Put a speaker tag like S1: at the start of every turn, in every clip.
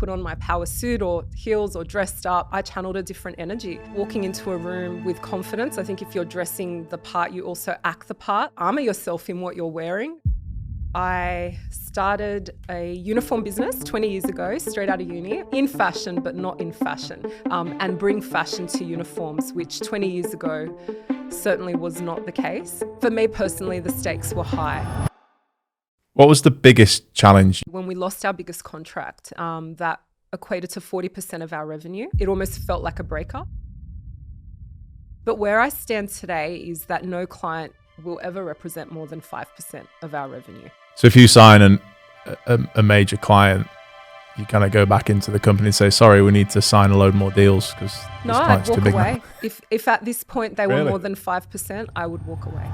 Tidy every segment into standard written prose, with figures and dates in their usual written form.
S1: put on my power suit or heels or dressed up, I channeled a different energy. Walking into a room with confidence, I think if you're dressing the part, you also act the part. Armor yourself in what you're wearing. I started a uniform business 20 years ago, straight out of uni, in fashion, but not in fashion, and bring fashion to uniforms, which 20 years ago certainly was not the case. For me personally, the stakes were high.
S2: What was the biggest challenge?
S1: When we lost our biggest contract, that equated to 40% of our revenue, it almost felt like a breakup. But where I stand today is that no client will ever represent more than 5% of our revenue.
S2: So if you sign a major client, you kind of go back into the company and say, sorry, we need to sign a load more deals because this client's too big.
S1: No, I'd walk away. If at this point they
S2: Really?
S1: were more than 5%, I would walk away.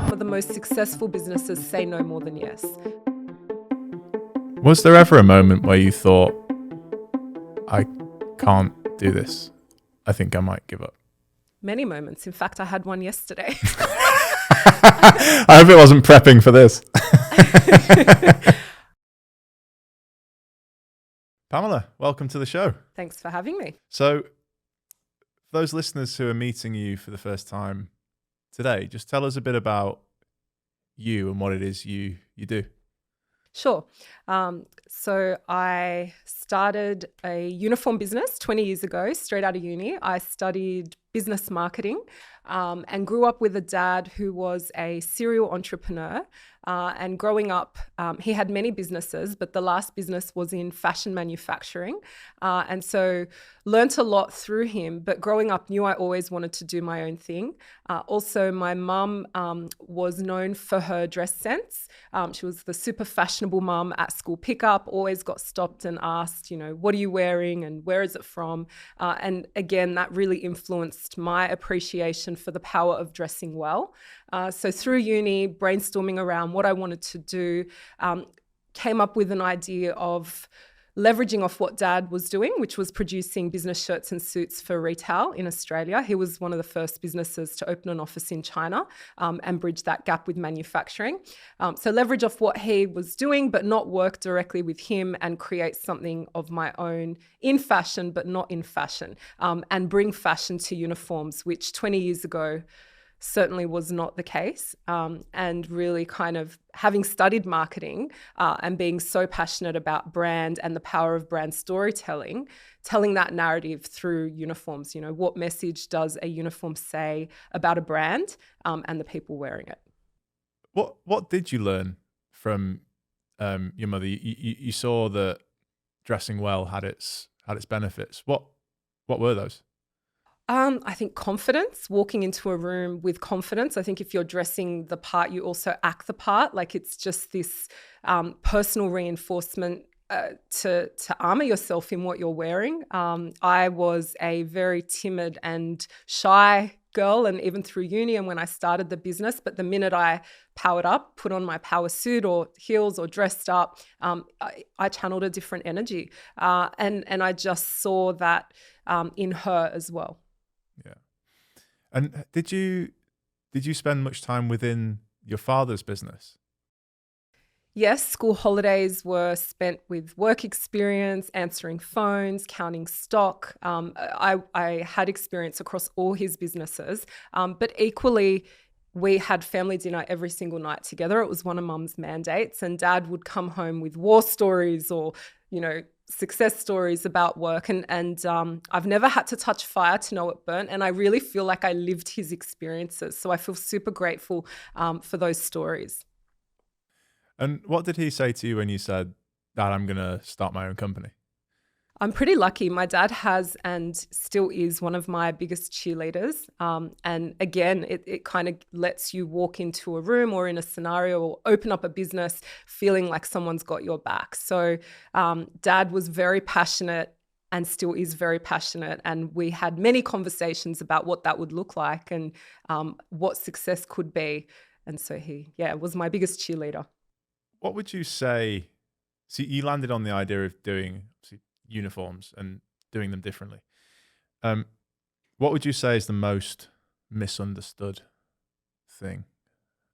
S1: But the most successful businesses say no more than yes.
S2: Was there ever a moment where you thought, I can't do this? I think I might give up.
S1: Many moments. In fact, I had one yesterday.
S2: I hope it wasn't prepping for this. Pamela, welcome to the show.
S1: Thanks for having me.
S2: So, for those listeners who are meeting you for the first time today, just tell us a bit about you and what it is you do.
S1: Sure. So I started a uniform business 20 years ago, straight out of uni. I studied business marketing and grew up with a dad who was a serial entrepreneur. And growing up, he had many businesses, but the last business was in fashion manufacturing. And so learnt a lot through him, but growing up knew I always wanted to do my own thing. Also, my mum was known for her dress sense. She was the super fashionable mum at school pickup, always got stopped and asked, what are you wearing and where is it from? And again, that really influenced my appreciation for the power of dressing well. So through uni, brainstorming around what I wanted to do, came up with an idea of leveraging off what Dad was doing, which was producing business shirts and suits for retail in Australia. He was one of the first businesses to open an office in China and bridge that gap with manufacturing. So leverage off what he was doing, but not work directly with him and create something of my own in fashion, but not in fashion, and bring fashion to uniforms, which 20 years ago certainly was not the case. And really kind of having studied marketing and being so passionate about brand and the power of brand storytelling, telling that narrative through uniforms. What message does a uniform say about a brand and the people wearing it?
S2: What did you learn from your mother? You saw that dressing well had its benefits. What were those?
S1: I think confidence, walking into a room with confidence. I think if you're dressing the part, you also act the part. Like it's just this personal reinforcement to armor yourself in what you're wearing. I was a very timid and shy girl, and even through uni and when I started the business, but the minute I powered up, put on my power suit or heels or dressed up, I channeled a different energy. And I just saw that in her as well.
S2: Yeah. And did you spend much time within your father's business?
S1: Yes, school holidays were spent with work experience, answering phones, counting stock. I had experience across all his businesses, but equally, we had family dinner every single night together. It was one of Mum's mandates, and Dad would come home with war stories or, success stories about work. And I've never had to touch fire to know it burnt. And I really feel like I lived his experiences. So I feel super grateful for those stories.
S2: And what did he say to you when you said, Dad, I'm going to start my own company?
S1: I'm pretty lucky. My dad has and still is one of my biggest cheerleaders. And again, it kind of lets you walk into a room or in a scenario or open up a business feeling like someone's got your back. So Dad was very passionate and still is very passionate. And we had many conversations about what that would look like and what success could be. And so he was my biggest cheerleader.
S2: What would you say? See, you landed on the idea of doing uniforms and doing them differently. What would you say is the most misunderstood thing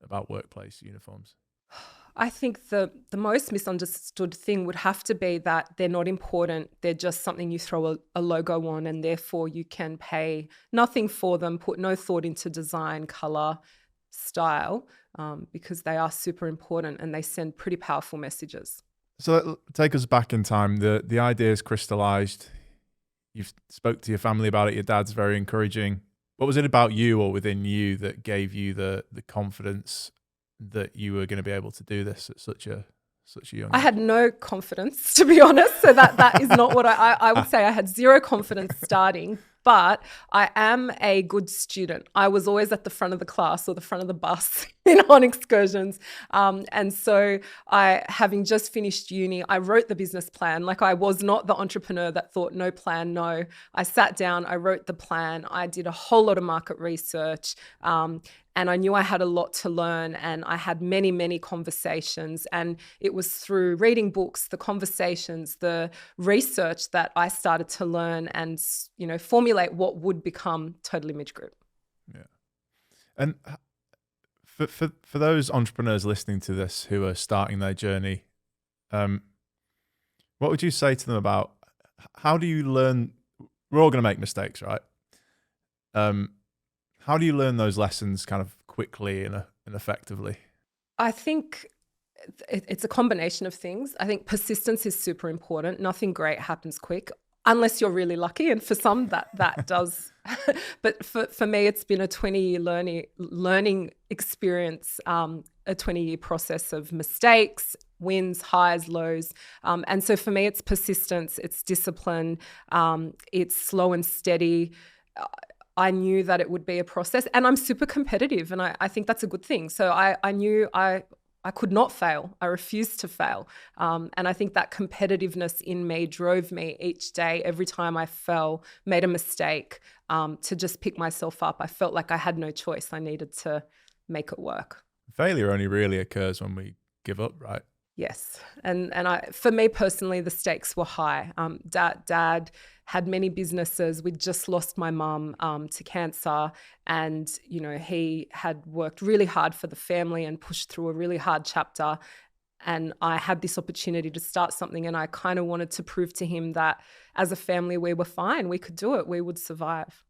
S2: about workplace uniforms?
S1: I think the most misunderstood thing would have to be that they're not important. They're just something you throw a logo on, and therefore you can pay nothing for them, put no thought into design, color, style, because they are super important and they send pretty powerful messages.
S2: So take us back in time. The idea is crystallized. You've spoke to your family about it. Your dad's very encouraging. What was it about you or within you that gave you the confidence that you were going to be able to do this at such a young age?
S1: I had no confidence, to be honest. So that is not what I would say. I had zero confidence starting, but I am a good student. I was always at the front of the class or the front of the bus on excursions. And so having just finished uni, I wrote the business plan. Like, I was not the entrepreneur that thought no plan, no. I sat down, I wrote the plan. I did a whole lot of market research. And I knew I had a lot to learn, and I had many, many conversations. And it was through reading books, the conversations, the research that I started to learn and, formulate what would become Total Image Group.
S2: Yeah. And for those entrepreneurs listening to this who are starting their journey, what would you say to them about how do you learn? We're all going to make mistakes, right? How do you learn those lessons kind of quickly and effectively?
S1: I think it's a combination of things. I think persistence is super important. Nothing great happens quick, unless you're really lucky. And for some, that does. But for me, it's been a 20-year learning experience, a 20-year process of mistakes, wins, highs, lows. And so for me, it's persistence, it's discipline, it's slow and steady. I knew that it would be a process, and I'm super competitive, and I think that's a good thing. So I knew I could not fail. I refused to fail. And I think that competitiveness in me drove me each day, every time I fell, made a mistake, to just pick myself up. I felt like I had no choice. I needed to make it work.
S2: Failure only really occurs when we give up, right?
S1: Yes. And for me personally, the stakes were high. Dad had many businesses. We'd just lost my mum to cancer. And, he had worked really hard for the family and pushed through a really hard chapter. And I had this opportunity to start something. And I kind of wanted to prove to him that as a family, we were fine. We could do it. We would survive.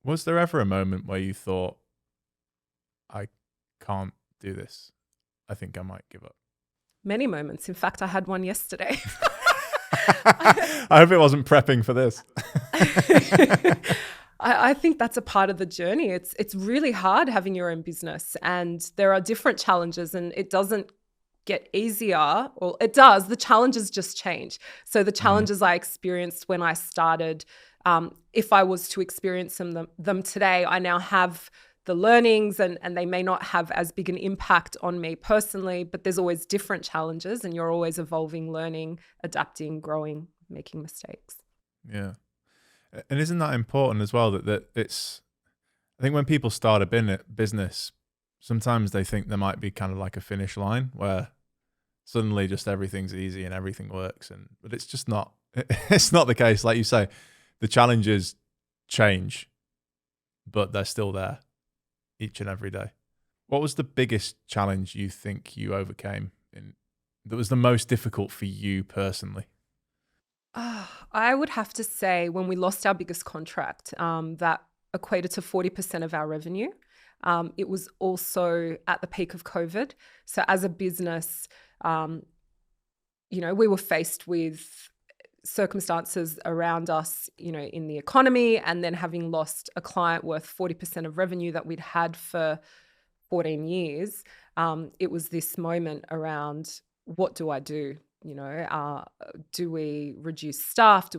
S2: Was there ever a moment where you thought, I can't do this? I think I might give up.
S1: Many moments. In fact, I had one yesterday.
S2: I hope it wasn't prepping for this.
S1: I think that's a part of the journey. It's really hard having your own business, and there are different challenges, and it doesn't get easier. Well, it does. The challenges just change. So the challenges I experienced when I started, if I was to experience them today, I now have the learnings, and they may not have as big an impact on me personally, but there's always different challenges, and you're always evolving, learning, adapting, growing, making mistakes.
S2: Yeah. And isn't that important as well, that it's, I think when people start a business, sometimes they think there might be kind of like a finish line where suddenly just everything's easy and everything works. But it's just not, it's not the case. Like you say, the challenges change, but they're still there each and every day. What was the biggest challenge you think you overcame that was the most difficult for you personally?
S1: I would have to say when we lost our biggest contract, that equated to 40% of our revenue. It was also at the peak of COVID. So as a business, we were faced with circumstances around us, in the economy, and then having lost a client worth 40% of revenue that we'd had for 14 years. It was this moment around, what do I do? Do we reduce staff?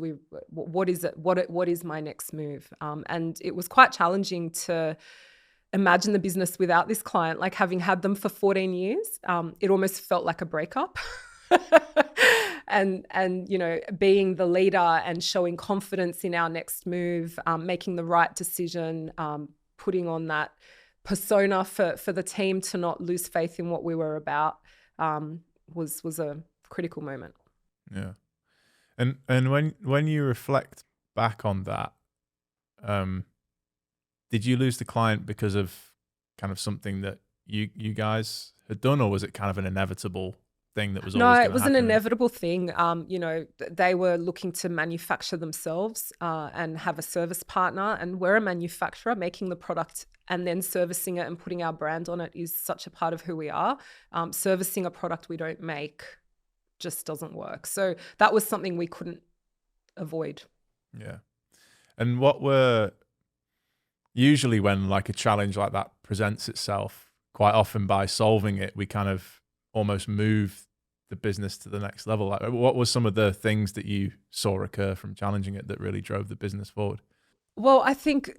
S1: What is it? What is my next move? And it was quite challenging to imagine the business without this client. Like, having had them for 14 years, it almost felt like a breakup. and being the leader and showing confidence in our next move, making the right decision, putting on that persona for the team to not lose faith in what we were about, was a critical moment.
S2: Yeah. And when you reflect back on that, did you lose the client because of kind of something that you guys had done, or was it kind of an inevitable thing that was
S1: No,
S2: always
S1: it
S2: going to
S1: was an
S2: happen?
S1: inevitable thing. They were looking to manufacture themselves and have a service partner. And we're a manufacturer. Making the product and then servicing it and putting our brand on it is such a part of who we are. Servicing a product we don't make just doesn't work. So that was something we couldn't avoid.
S2: Yeah. And what were usually when like a challenge like that presents itself, quite often by solving it, we kind of almost move the business to the next level. Like, what were some of the things that you saw occur from challenging it that really drove the business forward?
S1: Well, I think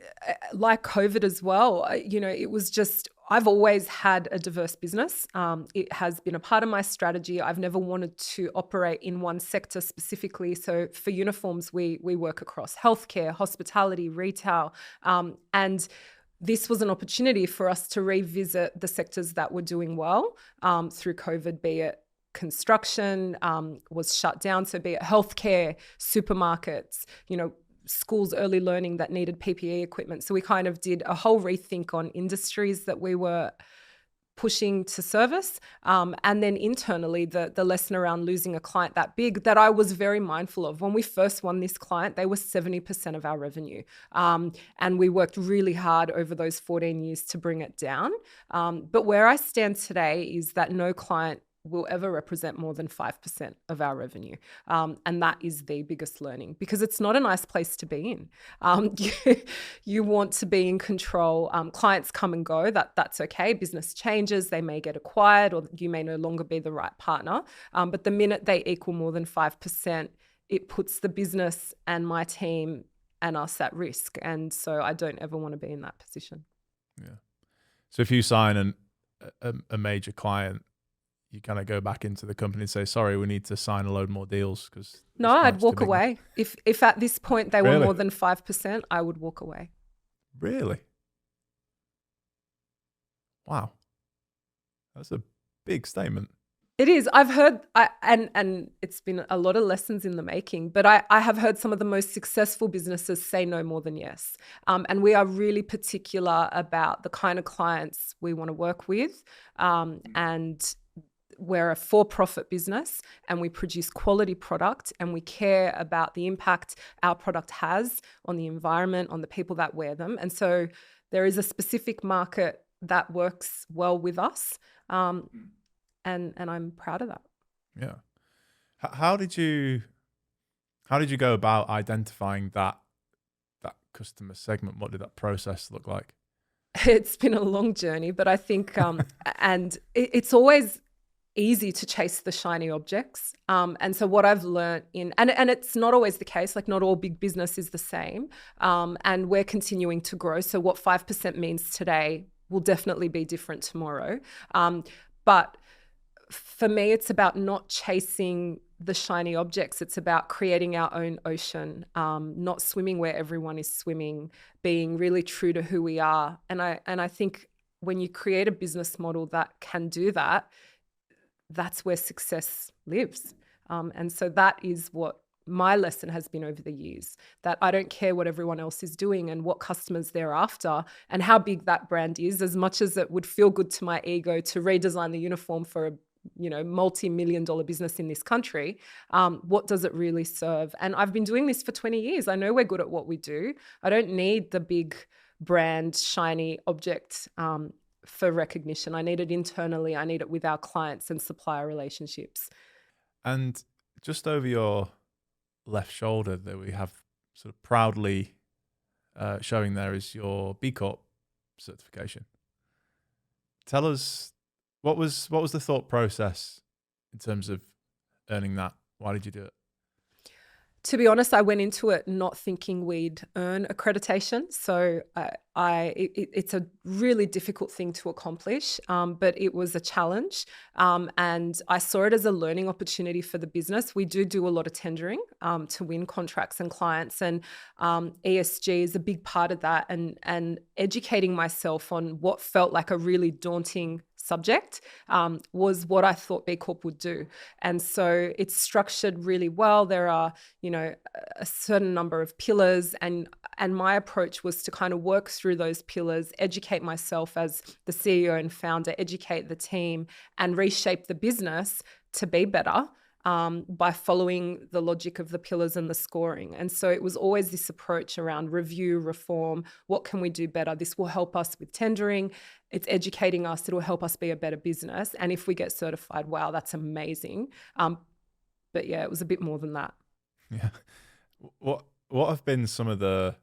S1: like COVID as well, it was just, I've always had a diverse business. It has been a part of my strategy. I've never wanted to operate in one sector specifically. So for uniforms, we work across healthcare, hospitality, retail, and this was an opportunity for us to revisit the sectors that were doing well through COVID, be it construction was shut down. So be it healthcare, supermarkets, schools, early learning that needed PPE equipment. So we kind of did a whole rethink on industries that we were pushing to service. And then internally, the lesson around losing a client that big that I was very mindful of. When we first won this client, they were 70% of our revenue. And we worked really hard over those 14 years to bring it down. But where I stand today is that no client will ever represent more than 5% of our revenue. And that is the biggest learning, because it's not a nice place to be in. You want to be in control. Clients come and go, that's okay. Business changes, they may get acquired, or you may no longer be the right partner. But the minute they equal more than 5%, it puts the business and my team and us at risk. And so I don't ever want to be in that position.
S2: Yeah. So if you sign a major client, you kind of go back into the company and say, sorry, we need to sign a load more deals? Because
S1: no, I'd walk away. If at this point they were more than 5%, I would walk away.
S2: Really? Wow. That's a big statement.
S1: It is. I've heard, and it's been a lot of lessons in the making, but I have heard some of the most successful businesses say no more than yes. And we are really particular about the kind of clients we want to work with. And we're a for-profit business, and we produce quality product, and we care about the impact our product has on the environment, on the people that wear them. And so there is a specific market that works well with us. And I'm proud of that.
S2: Yeah. How did you go about identifying that customer segment? What did that process look like?
S1: It's been a long journey, but I think, and it's always easy to chase the shiny objects. And so what I've learned and it's not always the case, like not all big business is the same. And we're continuing to grow. So what 5% means today will definitely be different tomorrow. But for me, it's about not chasing the shiny objects. It's about creating our own ocean, not swimming where everyone is swimming, being really true to who we are. And I think when you create a business model that can do that, that's where success lives. And so that is what my lesson has been over the years, that I don't care what everyone else is doing and what customers they're after and how big that brand is, as much as it would feel good to my ego to redesign the uniform for a multi-million-dollar business in this country. What does it really serve? And I've been doing this for 20 years. I know we're good at what we do. I don't need the big brand, shiny object for recognition. I need it internally. I need it with our clients and supplier relationships.
S2: And just over your left shoulder that we have sort of proudly showing there is your B Corp certification. Tell us, what was the thought process in terms of earning that? Why did you do it?
S1: To be honest, I went into it not thinking we'd earn accreditation. So it's a really difficult thing to accomplish, but it was a challenge. And I saw it as a learning opportunity for the business. We do a lot of tendering to win contracts and clients, and ESG is a big part of that. And educating myself on what felt like a really daunting subject was what I thought B Corp would do. And so it's structured really well. There are, a certain number of pillars, and my approach was to kind of work through those pillars, educate myself as the CEO and founder, educate the team, and reshape the business to be better by following the logic of the pillars and the scoring. And so it was always this approach around review, reform. What can we do better? This will help us with tendering. It's educating us. It'll help us be a better business. And if we get certified, wow, that's amazing. But yeah, it was a bit more than that.
S2: Yeah. What have been some of the,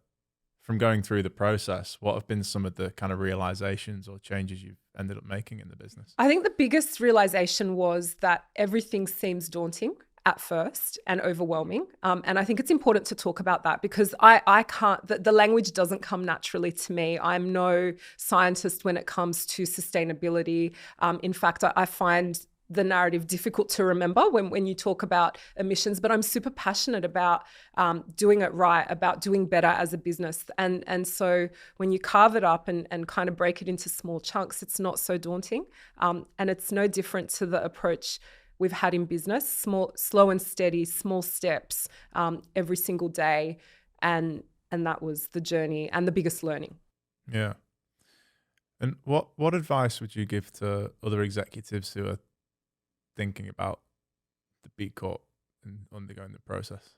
S2: from going through the process, what have been some of the kind of realizations or changes you've ended up making in the business?
S1: I think the biggest realization was that everything seems daunting at first and overwhelming. And I think it's important to talk about that because I can't, the language doesn't come naturally to me. I'm no scientist when it comes to sustainability. In fact, I find the narrative difficult to remember when you talk about emissions, but I'm super passionate about doing it right, about doing better as a business. And so when you carve it up and kind of break it into small chunks, it's not so daunting. And it's no different to the approach we've had in business, slow and steady, small steps every single day. And that was the journey and the biggest learning.
S2: Yeah. And what advice would you give to other executives who are thinking about the B Corp and undergoing the process?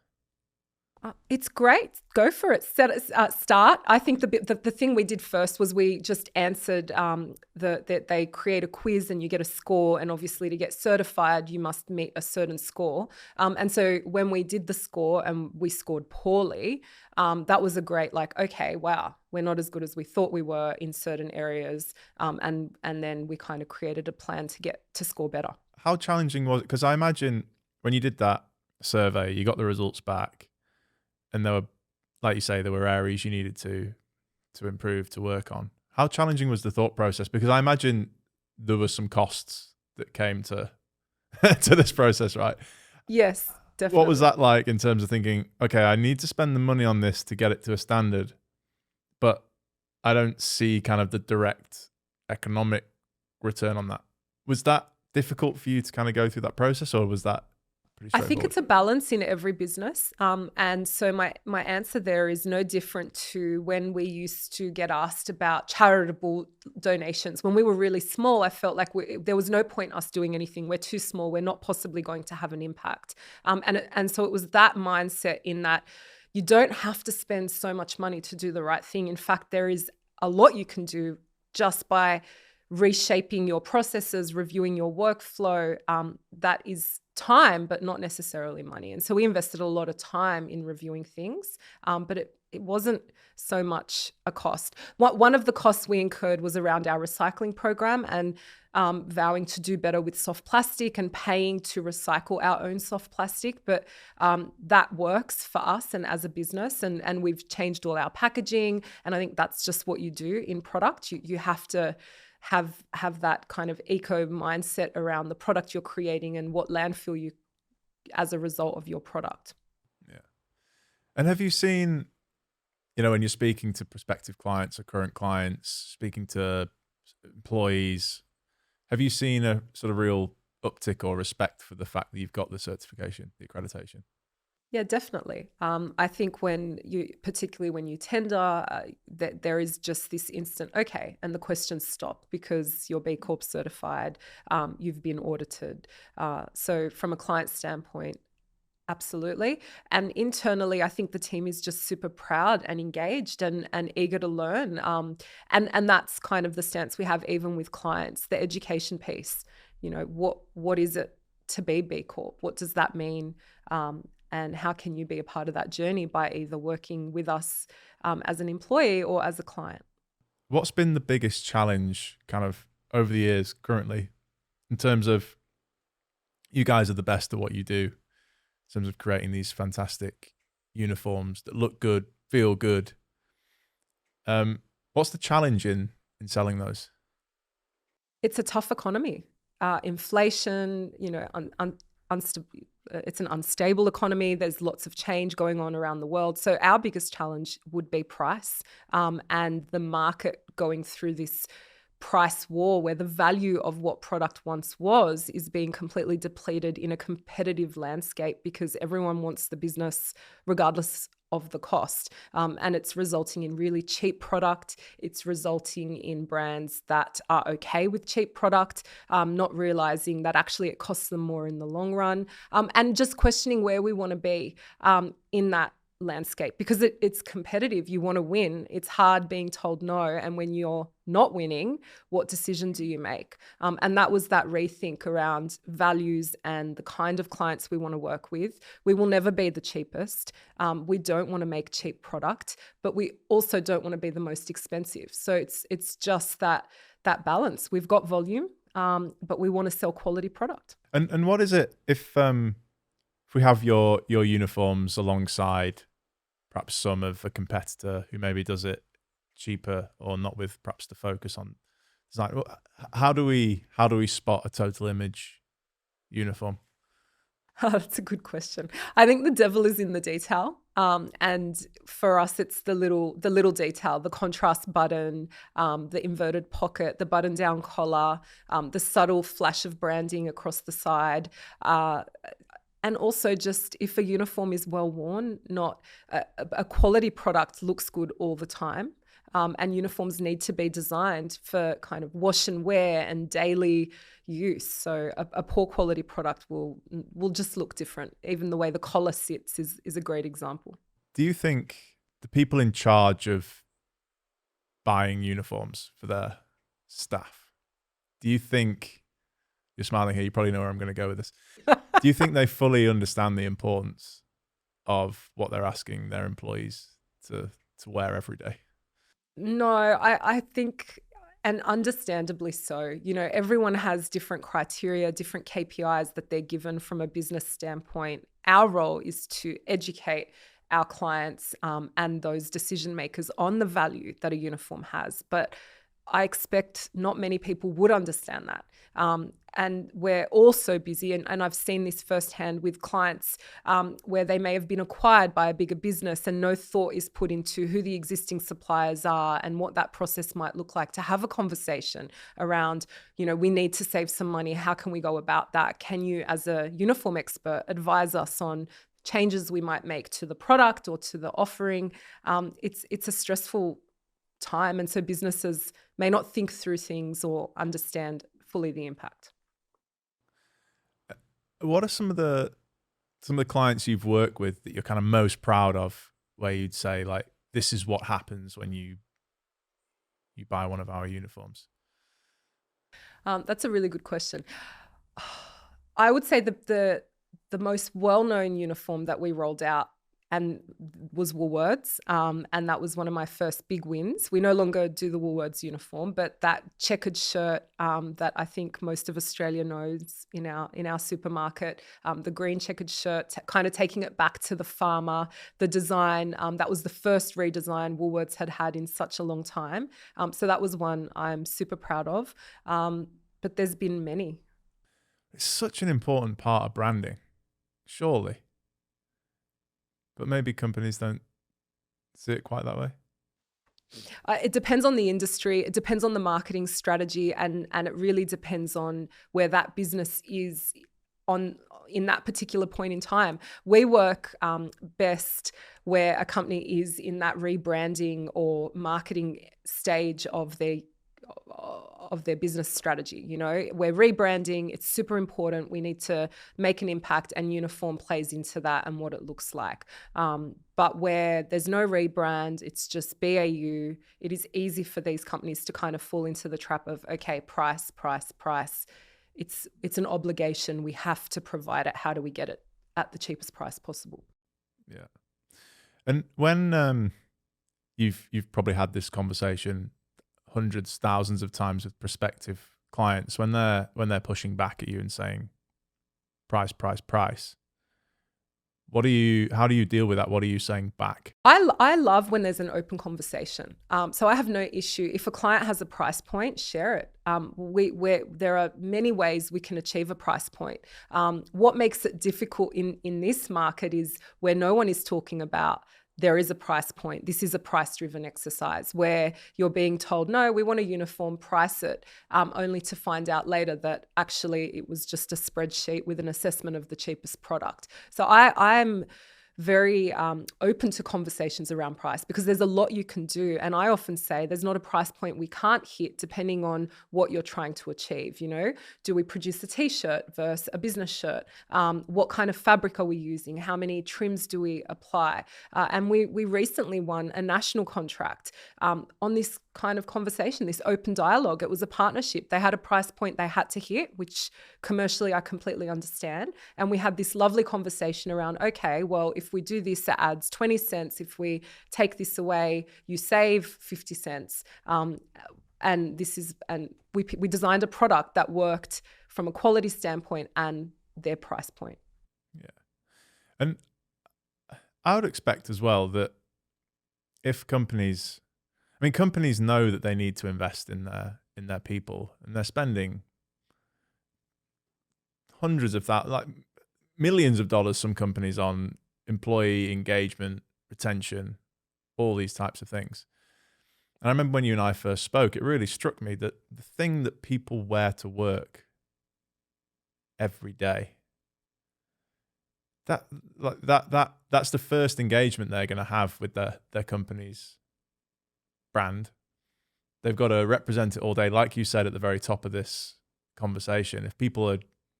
S1: It's great. Go for it. Start. I think the thing we did first was we just answered that they create a quiz and you get a score. And obviously to get certified, you must meet a certain score. And so when we did the score and we scored poorly, that was a great okay, wow, we're not as good as we thought we were in certain areas. And then we kind of created a plan to get to score better.
S2: How challenging was it? Because I imagine when you did that survey, you got the results back and there were, like you say, there were areas you needed to improve, to work on. How challenging was the thought process? Because I imagine there were some costs that came to to this process, right?
S1: Yes, definitely.
S2: What was that like in terms of thinking, okay, I need to spend the money on this to get it to a standard, but I don't see kind of the direct economic return on that? Was that difficult for you to kind of go through that process, or was that pretty straightforward?
S1: I think it's a balance in every business. And so my answer there is no different to when we used to get asked about charitable donations. When we were really small, I felt like there was no point us doing anything. We're too small. We're not possibly going to have an impact. And so it was that mindset in that you don't have to spend so much money to do the right thing. In fact, there is a lot you can do just by reshaping your processes, reviewing your workflow. That is time, but not necessarily money. And so we invested a lot of time in reviewing things, but it wasn't so much a cost. One of the costs we incurred was around our recycling program and vowing to do better with soft plastic and paying to recycle our own soft plastic. But that works for us and as a business, and we've changed all our packaging. And I think that's just what you do in product. You have to have that kind of eco mindset around the product you're creating and what landfill you as a result of your product.
S2: Yeah. And have you seen, when you're speaking to prospective clients or current clients, speaking to employees, have you seen a sort of real uptick or respect for the fact that you've got the certification, the accreditation?
S1: Yeah, definitely. I think particularly when you tender, that there is just this instant, okay, and the questions stop because you're B Corp certified, you've been audited. So from a client standpoint, absolutely. And internally, I think the team is just super proud and engaged and eager to learn. And that's kind of the stance we have even with clients, the education piece. What is it to be B Corp? What does that mean? And how can you be a part of that journey by either working with us as an employee or as a client?
S2: What's been the biggest challenge kind of over the years currently in terms of you guys are the best at what you do in terms of creating these fantastic uniforms that look good, feel good? What's the challenge in selling those?
S1: It's a tough economy. Inflation, it's an unstable economy. There's lots of change going on around the world. So our biggest challenge would be price, and the market going through this price war where the value of what product once was is being completely depleted in a competitive landscape because everyone wants the business regardless of the cost. And it's resulting in really cheap product. It's resulting in brands that are okay with cheap product, not realizing that actually it costs them more in the long run, and just questioning where we want to be in that landscape because it's competitive. You want to win. It's hard being told no. And when you're not winning, what decision do you make? And that was that rethink around values and the kind of clients we want to work with. We will never be the cheapest. We don't want to make cheap product, but we also don't want to be the most expensive. So it's just that balance. We've got volume, but we want to sell quality product.
S2: And what is it if we have your uniforms alongside perhaps some of a competitor who maybe does it cheaper or not with perhaps the focus on design? How do we spot a Total Image uniform?
S1: Oh, that's a good question. I think the devil is in the detail. And for us, it's the little detail, the contrast button, the inverted pocket, the button down collar, the subtle flash of branding across the side. And also just if a uniform is well worn, not a quality product looks good all the time. And uniforms need to be designed for kind of wash and wear and daily use. So a poor quality product will just look different. Even the way the collar sits is a great example.
S2: Do you think the people in charge of buying uniforms for their staff, do you think, you're smiling here, you probably know where I'm going to go with this. Do you think they fully understand the importance of what they're asking their employees to wear every day?
S1: No, I think, and understandably so, everyone has different criteria, different KPIs that they're given from a business standpoint. Our role is to educate our clients and those decision makers on the value that a uniform has. But I expect not many people would understand that. And we're all so busy, and I've seen this firsthand with clients where they may have been acquired by a bigger business and no thought is put into who the existing suppliers are and what that process might look like to have a conversation around, we need to save some money. How can we go about that? Can you, as a uniform expert, advise us on changes we might make to the product or to the offering? It's a stressful time, and so businesses may not think through things or understand fully the impact.
S2: What are some of the clients you've worked with that you're kind of most proud of, where you'd say, like, this is what happens when you buy one of our uniforms?
S1: That's a really good question. I would say the most well-known uniform that we rolled out and was Woolworths, and that was one of my first big wins. We no longer do the Woolworths uniform, but that checkered shirt that I think most of Australia knows in our supermarket, the green checkered shirt, kind of taking it back to the farmer, the design, that was the first redesign Woolworths had in such a long time. So that was one I'm super proud of, but there's been many.
S2: It's such an important part of branding, surely. But maybe companies don't see it quite that way.
S1: It depends on the industry. It depends on the marketing strategy, and it really depends on where that business is in that particular point in time. We work best where a company is in that rebranding or marketing stage of their business strategy. We're rebranding. It's super important. We need to make an impact, and uniform plays into that and what it looks like. But where there's no rebrand, it's just BAU, it is easy for these companies to kind of fall into the trap of, okay, price. It's an obligation. We have to provide it. How do we get it at the cheapest price possible?
S2: Yeah. And when you've probably had this conversation hundreds, thousands of times with prospective clients, when they're pushing back at you and saying price, how do you deal with that? What are you saying back?
S1: I love when there's an open conversation. So I have no issue if a client has a price point, share it. There are many ways we can achieve a price point. What makes it difficult in this market is where no one is talking about there is a price point. This is a price-driven exercise where you're being told, no, we want a uniform, price it, only to find out later that actually it was just a spreadsheet with an assessment of the cheapest product. So I'm very open to conversations around price because there's a lot you can do. And I often say there's not a price point we can't hit depending on what you're trying to achieve. You know, do we produce a t-shirt versus a business shirt? What kind of fabric are we using? How many trims do we apply? And we recently won a national contract on this kind of conversation, this open dialogue. It was a partnership. They had a price point they had to hit, which commercially I completely understand. And we had this lovely conversation around, okay, well, if we do this, it adds 20 cents. If we take this away, you save 50 cents. And we designed a product that worked from a quality standpoint and their price point.
S2: Yeah. And I would expect as well that if companies know that they need to invest in their people, and they're spending hundreds of that, like millions of dollars, some companies, on employee engagement, retention, all these types of things. And I remember when you and I first spoke, it really struck me that the thing that people wear to work every day, that's the first engagement they're going to have with their company's brand. They've got to represent it all day. Like you said at the very top of this conversation, if people are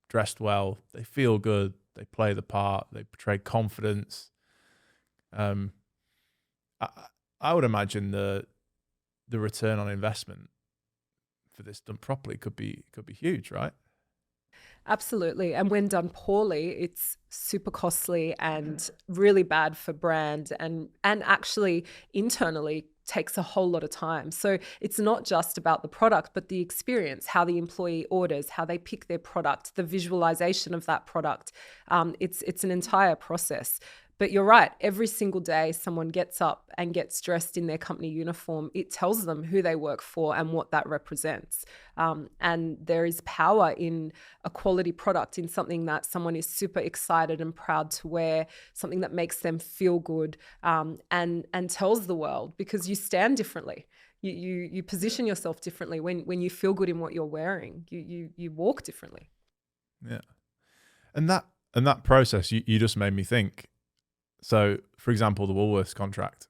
S2: dressed well, they feel good, they play the part, they portray confidence. I would imagine the return on investment for this done properly could be huge, right?
S1: Absolutely. And when done poorly, it's super costly and really bad for brand, and actually internally takes a whole lot of time. So it's not just about the product, but the experience, how the employee orders, how they pick their product, the visualization of that product. It's an entire process. But you're right, every single day someone gets up and gets dressed in their company uniform, it tells them who they work for and what that represents. And there is power in a quality product, in something that someone is super excited and proud to wear, something that makes them feel good, and tells the world, because you stand differently. You position yourself differently when you feel good in what you're wearing. You walk differently.
S2: Yeah. And that process, you just made me think. So, for example, the Woolworths contract.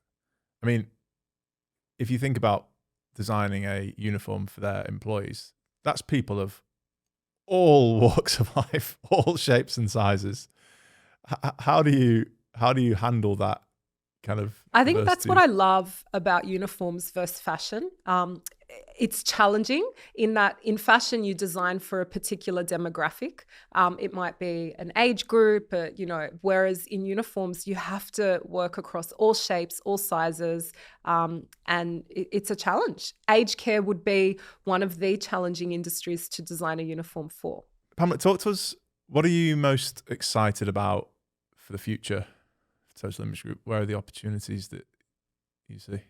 S2: I mean, if you think about designing a uniform for their employees, that's people of all walks of life, all shapes and sizes. How do you handle that kind of
S1: I think that's
S2: diversity?
S1: what I love about uniforms versus fashion. It's challenging in that in fashion you design for a particular demographic. It might be an age group, whereas in uniforms you have to work across all shapes, all sizes, and it's a challenge. Aged care would be one of the challenging industries to design a uniform for.
S2: Pamela, talk to us. What are you most excited about for the future of Total Image Group? Where are the opportunities that you see?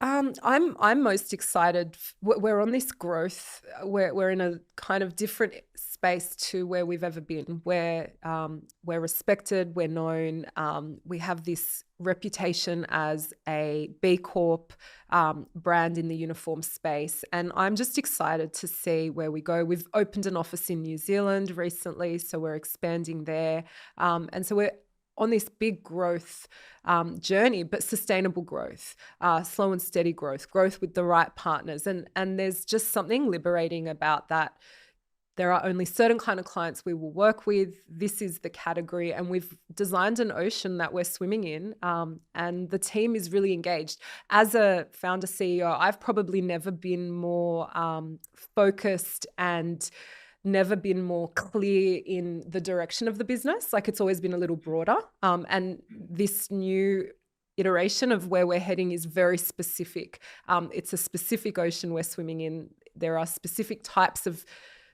S1: I'm most excited. We're on this growth. We're in a kind of different space to where we've ever been. We're respected. We're known. We have this reputation as a B Corp brand in the uniform space, and I'm just excited to see where we go. We've opened an office in New Zealand recently, so we're expanding there, and so we're on this big growth journey, but sustainable growth, slow and steady growth with the right partners. And there's just something liberating about that. There are only certain kind of clients we will work with. This is the category, and we've designed an ocean that we're swimming in, and the team is really engaged. As a founder CEO, I've probably never been more focused and never been more clear in the direction of the business. Like, it's always been a little broader. And this new iteration of where we're heading is very specific. It's a specific ocean we're swimming in. There are specific types of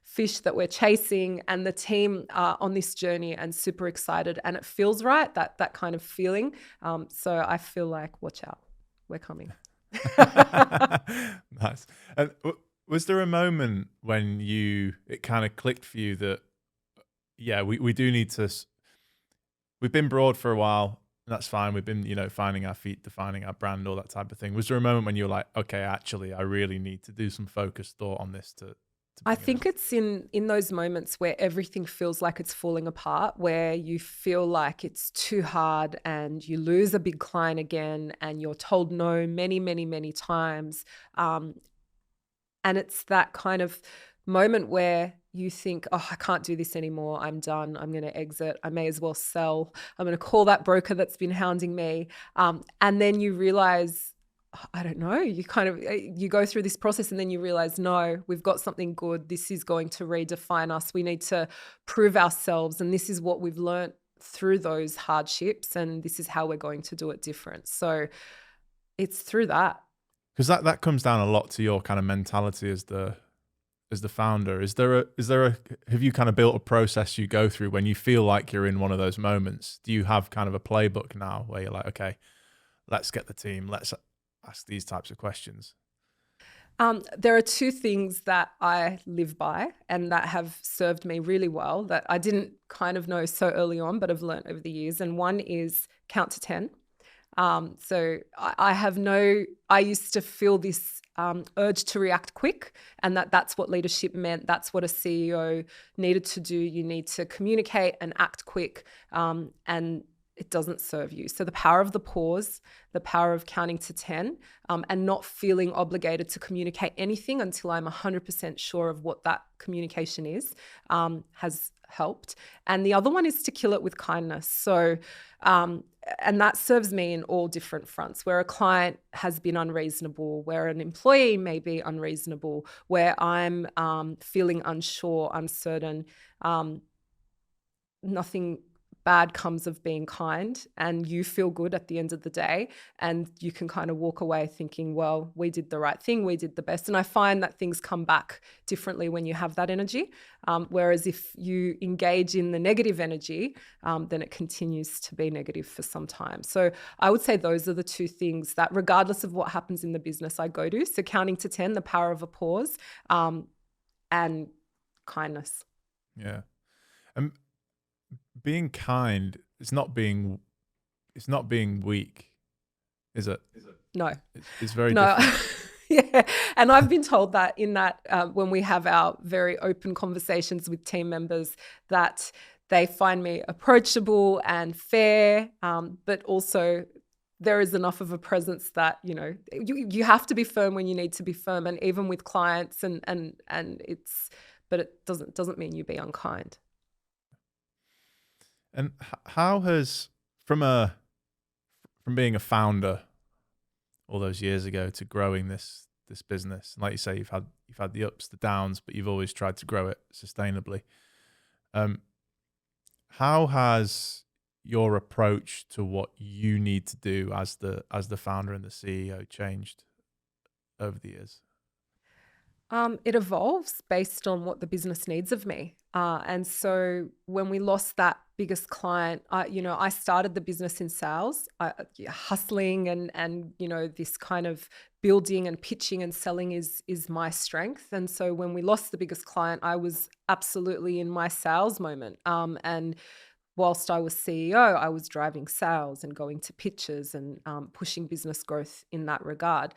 S1: fish that we're chasing, and the team are on this journey and super excited, and it feels right, that kind of feeling. So I feel like, watch out, we're coming.
S2: Nice. And was there a moment when it kind of clicked for you that, yeah, we do need to, we've been broad for a while, that's fine. We've been, finding our feet, defining our brand, all that type of thing. Was there a moment when you were like, okay, actually, I really need to do some focused thought on this to
S1: I
S2: bring it
S1: think
S2: up?
S1: it's in those moments where everything feels like it's falling apart, where you feel like it's too hard and you lose a big client again and you're told no many, many, many times. And it's that kind of moment where you think, oh, I can't do this anymore. I'm done. I'm going to exit. I may as well sell. I'm going to call that broker that's been hounding me. And then you realize, I don't know, you go through this process and then you realize, no, we've got something good. This is going to redefine us. We need to prove ourselves. And this is what we've learned through those hardships. And this is how we're going to do it different. So it's through that.
S2: Because that comes down a lot to your kind of mentality as the founder. Is there a have you kind of built a process you go through when you feel like you're in one of those moments? Do you have kind of a playbook now where you're like, okay, let's get the team, let's ask these types of questions?
S1: There are two things that I live by and that have served me really well that I didn't kind of know so early on, but have learned over the years. And one is count to 10. So I used to feel this urge to react quick, and that's what leadership meant. That's what a CEO needed to do. You need to communicate and act quick, and it doesn't serve you. So the power of the pause, the power of counting to 10, and not feeling obligated to communicate anything until I'm 100% sure of what that communication is, has helped. And the other one is to kill it with kindness. So, and that serves me in all different fronts, where a client has been unreasonable, where an employee may be unreasonable, where I'm feeling unsure, uncertain. Nothing bad comes of being kind, and you feel good at the end of the day, and you can kind of walk away thinking, well, we did the right thing, we did the best. And I find that things come back differently when you have that energy, whereas if you engage in the negative energy, then it continues to be negative for some time. So I would say those are the two things that, regardless of what happens in the business, I go to. So counting to 10, the power of a pause, and kindness.
S2: Yeah. And being kind, it's not being weak, is it?
S1: No.
S2: It's very
S1: No.
S2: different.
S1: Yeah. And I've been told that when we have our very open conversations with team members, that they find me approachable and fair, but also there is enough of a presence that, you have to be firm when you need to be firm, and even with clients, and but it doesn't mean you be unkind.
S2: And how has from being a founder all those years ago to growing this business, and like you say, you've had the ups, the downs, but you've always tried to grow it sustainably. How has your approach to what you need to do as the founder and the CEO changed over the years?
S1: It evolves based on what the business needs of me. And so when we lost that biggest client, I started the business in sales, hustling, and this kind of building and pitching and selling is my strength. And so when we lost the biggest client, I was absolutely in my sales moment. And whilst I was CEO, I was driving sales and going to pitches and pushing business growth in that regard.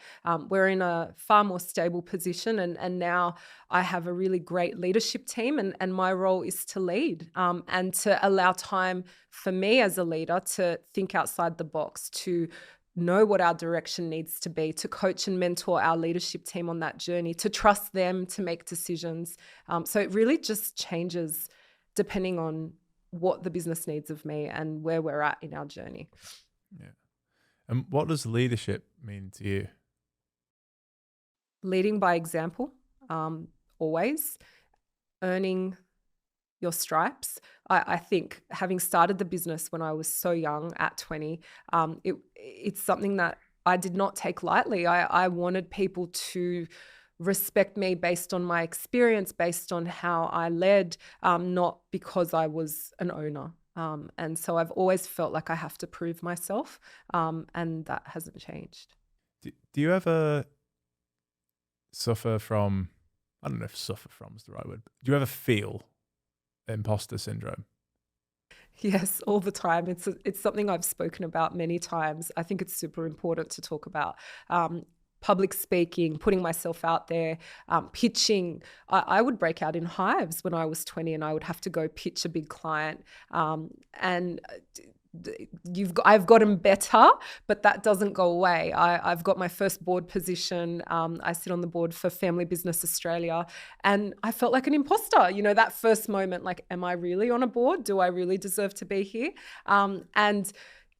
S1: We're in a far more stable position, and now I have a really great leadership team, and my role is to lead, and to allow time for me as a leader to think outside the box, to know what our direction needs to be, to coach and mentor our leadership team on that journey, to trust them to make decisions. So it really just changes depending on what the business needs of me and where we're at in our journey.
S2: Yeah. And what does leadership mean to you?
S1: Leading by example, always. Earning your stripes. I think having started the business when I was so young at 20, it's something that I did not take lightly. I wanted people to respect me based on my experience, based on how I led, not because I was an owner. And so I've always felt like I have to prove myself, and that hasn't changed.
S2: Do you ever suffer from, I don't know if suffer from is the right word, but do you ever feel imposter syndrome?
S1: Yes, all the time. It's something I've spoken about many times. I think it's super important to talk about. Public speaking, putting myself out there, pitching. I would break out in hives when I was 20, and I would have to go pitch a big client. And I've gotten better, but that doesn't go away. I've got my first board position. I sit on the board for Family Business Australia, and I felt like an imposter. That first moment, like, am I really on a board? Do I really deserve to be here? And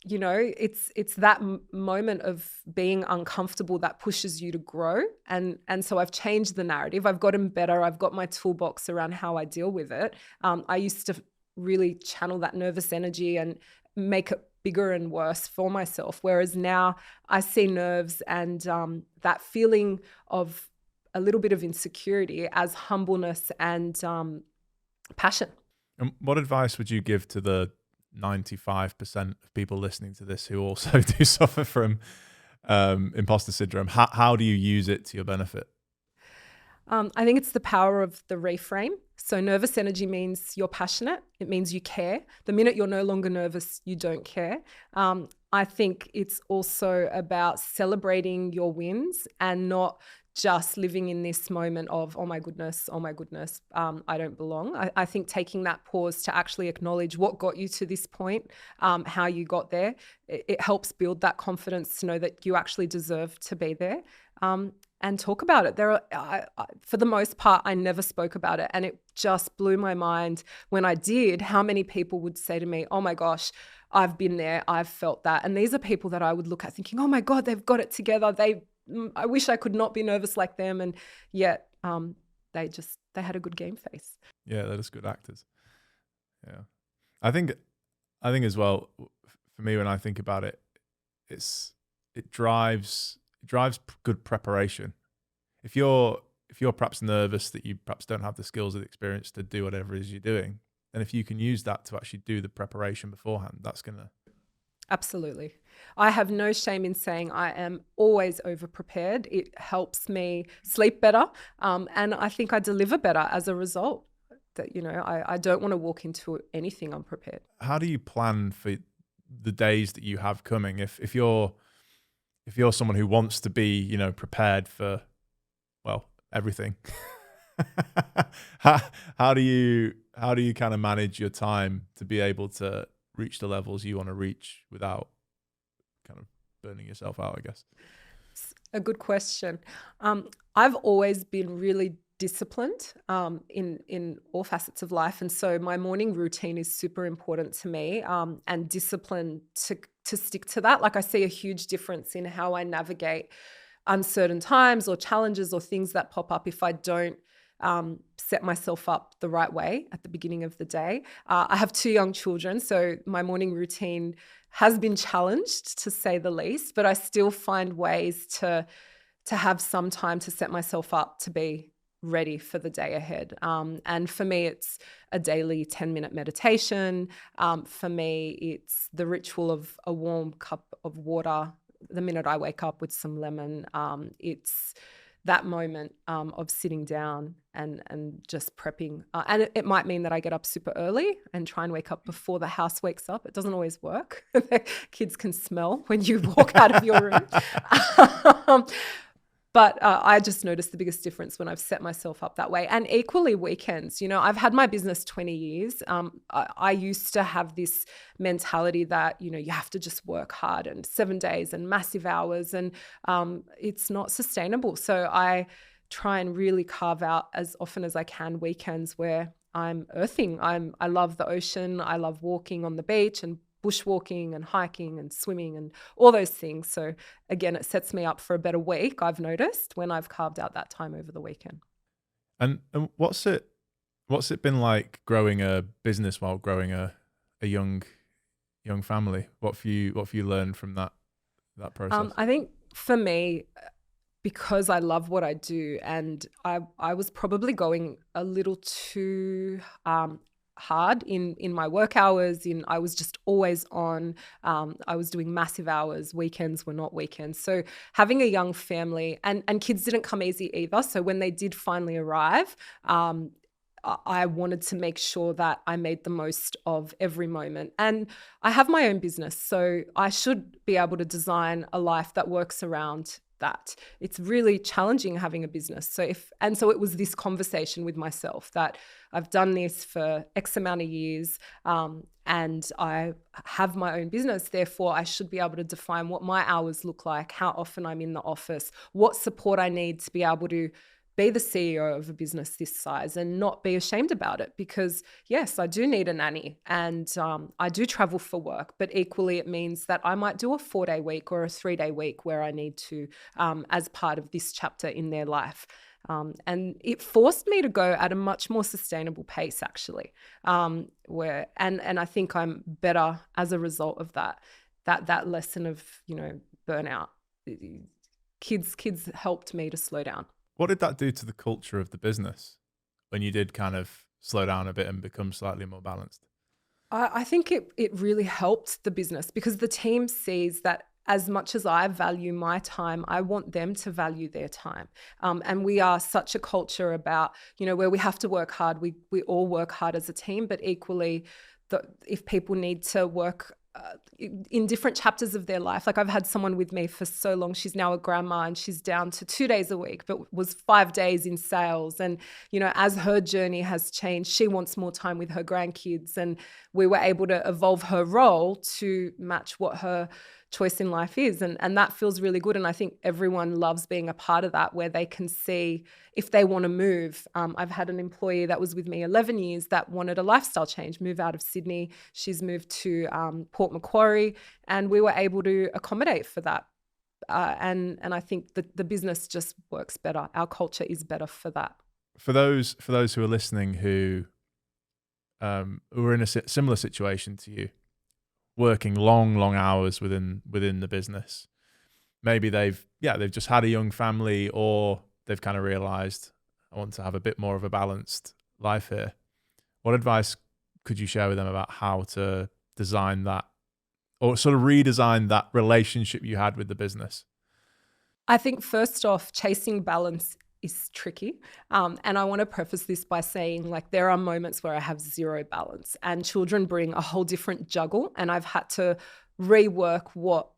S1: it's that moment of being uncomfortable that pushes you to grow. And so I've changed the narrative. I've gotten better. I've got my toolbox around how I deal with it. I used to really channel that nervous energy and make it bigger and worse for myself. Whereas now I see nerves and that feeling of a little bit of insecurity as humbleness and passion.
S2: And what advice would you give to the 95% of people listening to this who also do suffer from imposter syndrome? How do you use it to your benefit?
S1: I think it's the power of the reframe. So nervous energy means you're passionate. It means you care. The minute you're no longer nervous, you don't care. I think it's also about celebrating your wins and not just living in this moment of, oh my goodness, I don't belong. I think taking that pause to actually acknowledge what got you to this point, how you got there, it helps build that confidence to know that you actually deserve to be there. And talk about it. For the most part, I never spoke about it. And it just blew my mind when I did, how many people would say to me, oh my gosh, I've been there, I've felt that. And these are people that I would look at thinking, oh my God, they've got it together. I wish I could not be nervous like them. And yet they had a good game face.
S2: Yeah, they're just good actors. Yeah. I think as well, for me, when I think about it, it drives good preparation. If you're perhaps nervous that you perhaps don't have the skills or the experience to do whatever it is you're doing, then if you can use that to actually do the preparation beforehand, that's gonna.
S1: Absolutely. I have no shame in saying I am always over prepared. It helps me sleep better, and I think I deliver better as a result. That I don't want to walk into anything unprepared.
S2: How do you plan for the days that you have coming? If you're someone who wants to be, prepared for, well, everything, how do you kind of manage your time to be able to reach the levels you want to reach without kind of burning yourself out, I guess?
S1: It's a good question. I've always been really disciplined in all facets of life. And so my morning routine is super important to me, and discipline to stick to that. Like, I see a huge difference in how I navigate uncertain times or challenges or things that pop up if I don't set myself up the right way at the beginning of the day. I have 2 young children, so my morning routine has been challenged, to say the least, but I still find ways to have some time to set myself up to be ready for the day ahead. And for me, it's a daily 10-minute meditation. For me, it's the ritual of a warm cup of water the minute I wake up with some lemon. It's that moment of sitting down and just prepping. And it might mean that I get up super early and try and wake up before the house wakes up. It doesn't always work. Kids can smell when you walk out of your room. But I just noticed the biggest difference when I've set myself up that way. And equally weekends, I've had my business 20 years. I used to have this mentality that, you have to just work hard and 7 days and massive hours, and it's not sustainable. So I try and really carve out as often as I can weekends where I'm earthing. I love the ocean. I love walking on the beach and bushwalking and hiking and swimming and all those things. So again, it sets me up for a better week, I've noticed, when I've carved out that time over the weekend.
S2: And what's it been like growing a business while growing a young family? What have you learned from that process?
S1: I think for me, because I love what I do, and I was probably going a little too hard in my work hours. I was just always on. I was doing massive hours. Weekends were not weekends. So having a young family, and kids didn't come easy either. So when they did finally arrive, I wanted to make sure that I made the most of every moment. And I have my own business, so I should be able to design a life that works around that. It's really challenging having a business. So it was this conversation with myself that I've done this for X amount of years, and I have my own business. Therefore, I should be able to define what my hours look like, how often I'm in the office, what support I need to be able to be the CEO of a business this size and not be ashamed about it. Because yes, I do need a nanny, and I do travel for work, but equally it means that I might do a 4-day week or a 3-day week where I need to, as part of this chapter in their life. And it forced me to go at a much more sustainable pace, actually, and I think I'm better as a result of that lesson of, burnout. Kids helped me to slow down.
S2: What did that do to the culture of the business when you did kind of slow down a bit and become slightly more balanced?
S1: I think it really helped the business, because the team sees that as much as I value my time, I want them to value their time. And we are such a culture about, where we have to work hard. We all work hard as a team, but equally, if people need to work in different chapters of their life. Like, I've had someone with me for so long, she's now a grandma and she's down to 2 days a week, but was 5 days in sales. And, as her journey has changed, she wants more time with her grandkids. And we were able to evolve her role to match what her choice in life is. And that feels really good. And I think everyone loves being a part of that, where they can see if they want to move. I've had an employee that was with me 11 years that wanted a lifestyle change, move out of Sydney. She's moved to Port Macquarie, and we were able to accommodate for that. And I think the business just works better. Our culture is better for that.
S2: For those who are listening who are in a similar situation to you, working long hours within the business, maybe they've just had a young family, or they've kind of realized, I want to have a bit more of a balanced life here. What advice could you share with them about how to design that, or sort of redesign that relationship you had with the business?
S1: I think first off, chasing balance is tricky. And I want to preface this by saying, like, there are moments where I have zero balance, and children bring a whole different juggle. And I've had to rework what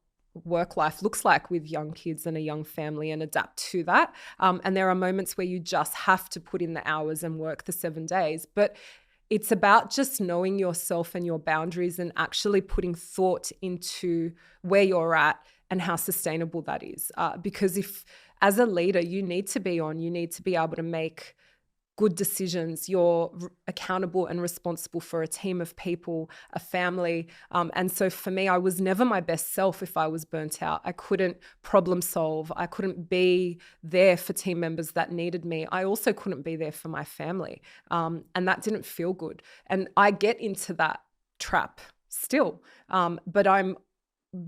S1: work life looks like with young kids and a young family and adapt to that. And there are moments where you just have to put in the hours and work the 7 days. But it's about just knowing yourself and your boundaries and actually putting thought into where you're at and how sustainable that is. Because if, as a leader, you need to be able to make good decisions. You're accountable and responsible for a team of people, a family. And so for me, I was never my best self if I was burnt out. I couldn't problem solve. I couldn't be there for team members that needed me. I also couldn't be there for my family. And that didn't feel good. And I get into that trap still. But I'm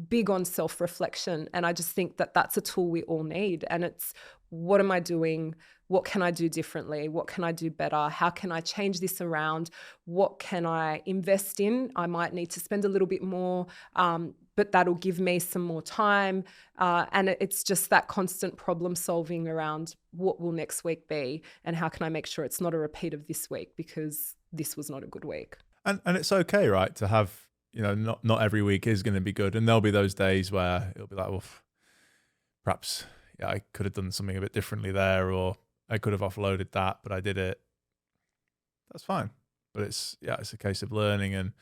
S1: big on self-reflection. And I just think that that's a tool we all need. And it's, what am I doing? What can I do differently? What can I do better? How can I change this around? What can I invest in? I might need to spend a little bit more, but that'll give me some more time. And it's just that constant problem solving around what will next week be, and how can I make sure it's not a repeat of this week because this was not a good week.
S2: And it's okay, right, to have, not every week is going to be good. And there'll be those days where it'll be like, well, perhaps I could have done something a bit differently there, or I could have offloaded that, but I did it. That's fine. But it's a case of learning. And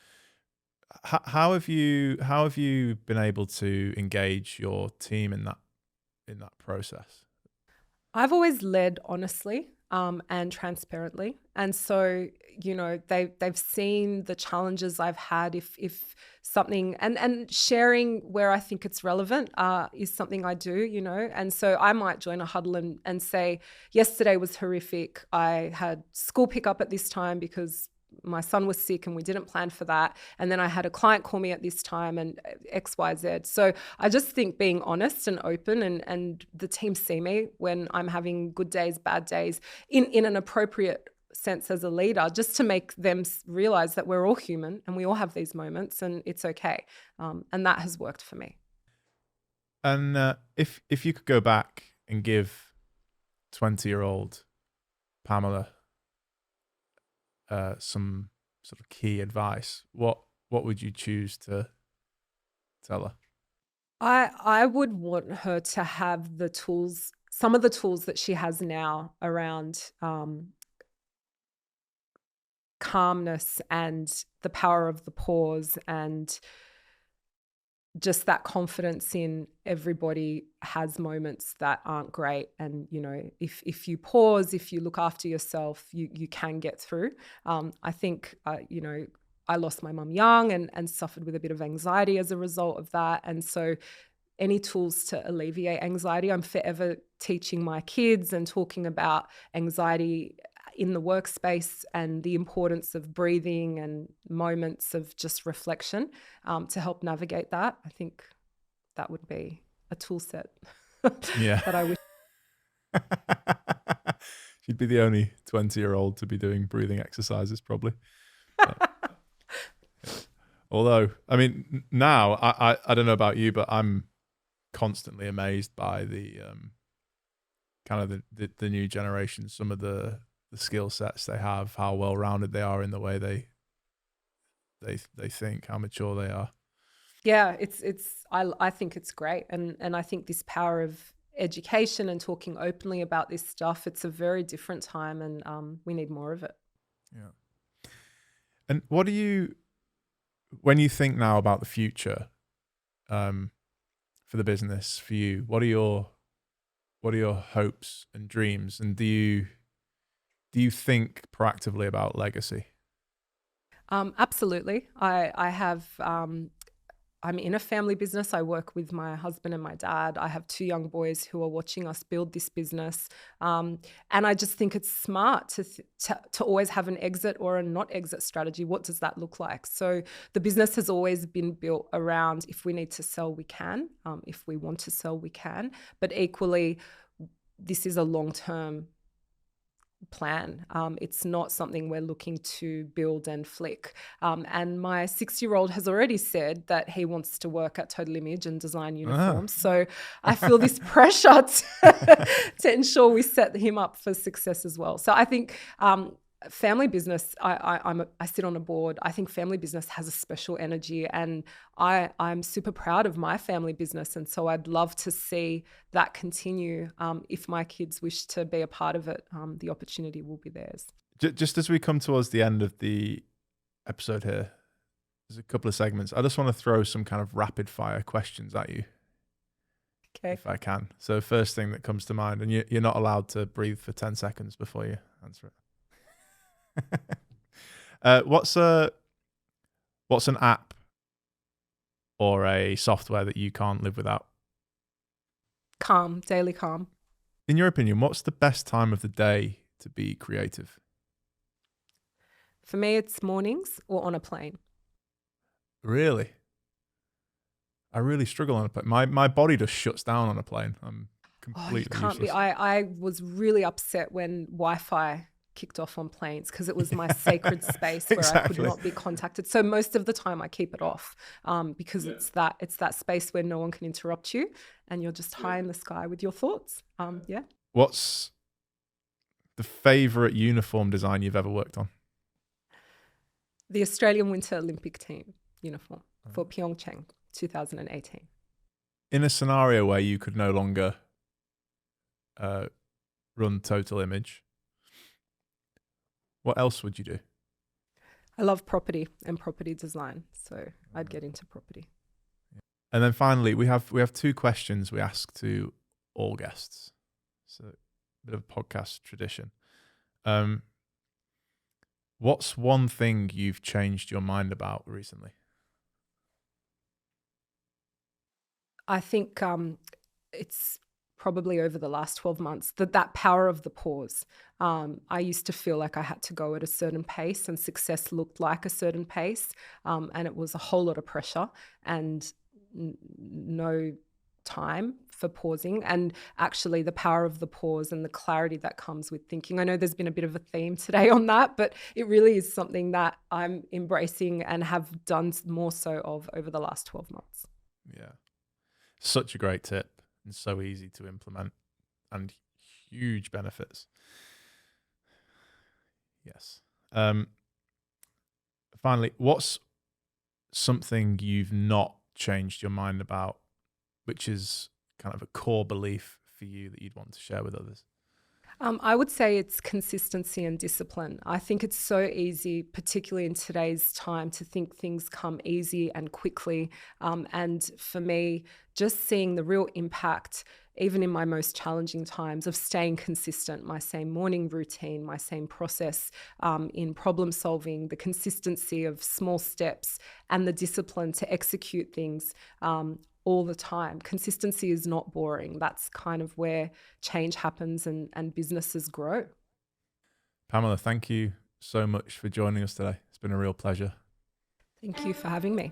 S2: how have you been able to engage your team in that process?
S1: I've always led honestly and transparently. And so, they've seen the challenges I've had if something, and sharing where I think it's relevant is something I do, And so I might join a huddle and say, yesterday was horrific. I had school pickup at this time because my son was sick and we didn't plan for that. And then I had a client call me at this time and X, Y, Z. So I just think being honest and open, and the team see me when I'm having good days, bad days, in an appropriate sense as a leader, just to make them realize that we're all human and we all have these moments and it's okay. And that has worked for me.
S2: And if you could go back and give 20-year-old Pamela some sort of key advice, what would you choose to tell her?
S1: I would want her to have the tools, some of the tools that she has now around calmness and the power of the pause, and just that confidence in everybody has moments that aren't great. And, if you pause, if you look after yourself, you can get through. I think, I lost my mum young and suffered with a bit of anxiety as a result of that. And so any tools to alleviate anxiety, I'm forever teaching my kids and talking about anxiety in the workspace and the importance of breathing and moments of just reflection to help navigate that. I think that would be a tool set
S2: Yeah.
S1: that I wish.
S2: She'd be the only 20-year-old to be doing breathing exercises, probably. But, although, I mean, now I don't know about you, but I'm constantly amazed by the kind of the new generation, some of the skill sets they have, how well rounded they are in the way they think, how mature they are.
S1: Yeah, I think it's great. And I think this power of education and talking openly about this stuff, it's a very different time, and we need more of it.
S2: Yeah. And what do you, when you think now about the future, for the business, for you, what are your hopes and dreams? And do you think proactively about legacy?
S1: Absolutely. I have, I'm in a family business. I work with my husband and my dad. I have 2 young boys who are watching us build this business. And I just think it's smart to always have an exit or a not exit strategy. What does that look like? So the business has always been built around, if we need to sell, we can. If we want to sell, we can. But equally, this is a long-term plan. It's not something we're looking to build and flick. And my 6-year-old has already said that he wants to work at Total Image and design uniforms. So I feel this pressure to ensure we set him up for success as well. So I think family business, I sit on a board. I think family business has a special energy, and I'm super proud of my family business. And so I'd love to see that continue. If my kids wish to be a part of it, the opportunity will be theirs.
S2: Just as we come towards the end of the episode here, there's a couple of segments. I just want to throw some kind of rapid fire questions at you.
S1: Okay.
S2: If I can. So first thing that comes to mind, and you're not allowed to breathe for 10 seconds before you answer it. What's an app or a software that you can't live without?
S1: Calm, daily calm.
S2: In your opinion, what's the best time of the day to be creative?
S1: For me, it's mornings or on a plane.
S2: Really? I really struggle on a plane. My body just shuts down on a plane. I'm completely
S1: you can't
S2: useless.
S1: be. I was really upset when Wi-Fi kicked off on planes, because it was my sacred space where I could not be contacted. So most of the time I keep it off, because it's that space where no one can interrupt you and you're just high in the sky with your thoughts. Yeah.
S2: What's the favorite uniform design you've ever worked on?
S1: The Australian Winter Olympic team uniform for Pyeongchang 2018.
S2: In a scenario where you could no longer run Total Image, what else would you do?
S1: I love property and property design, so I'd get into property.
S2: And then finally, we have 2 questions we ask to all guests. So a bit of a podcast tradition. What's one thing you've changed your mind about recently?
S1: I think it's probably over the last 12 months, that power of the pause. I used to feel like I had to go at a certain pace, and success looked like a certain pace. And it was a whole lot of pressure and no time for pausing. And actually the power of the pause and the clarity that comes with thinking. I know there's been a bit of a theme today on that, but it really is something that I'm embracing and have done more so of over the last 12 months.
S2: Yeah. Such a great tip and so easy to implement, and huge benefits. Yes. Um, Finally, what's something you've not changed your mind about, which is kind of a core belief for you that you'd want to share with others?
S1: I would say it's consistency and discipline. I think it's so easy, particularly in today's time, to think things come easy and quickly. And for me, just seeing the real impact, even in my most challenging times, of staying consistent, my same morning routine, my same process in problem solving, the consistency of small steps, and the discipline to execute things. All the time. Consistency is not boring. That's kind of where change happens and businesses grow.
S2: Pamela, thank you so much for joining us today. It's been a real pleasure.
S1: Thank you for having me.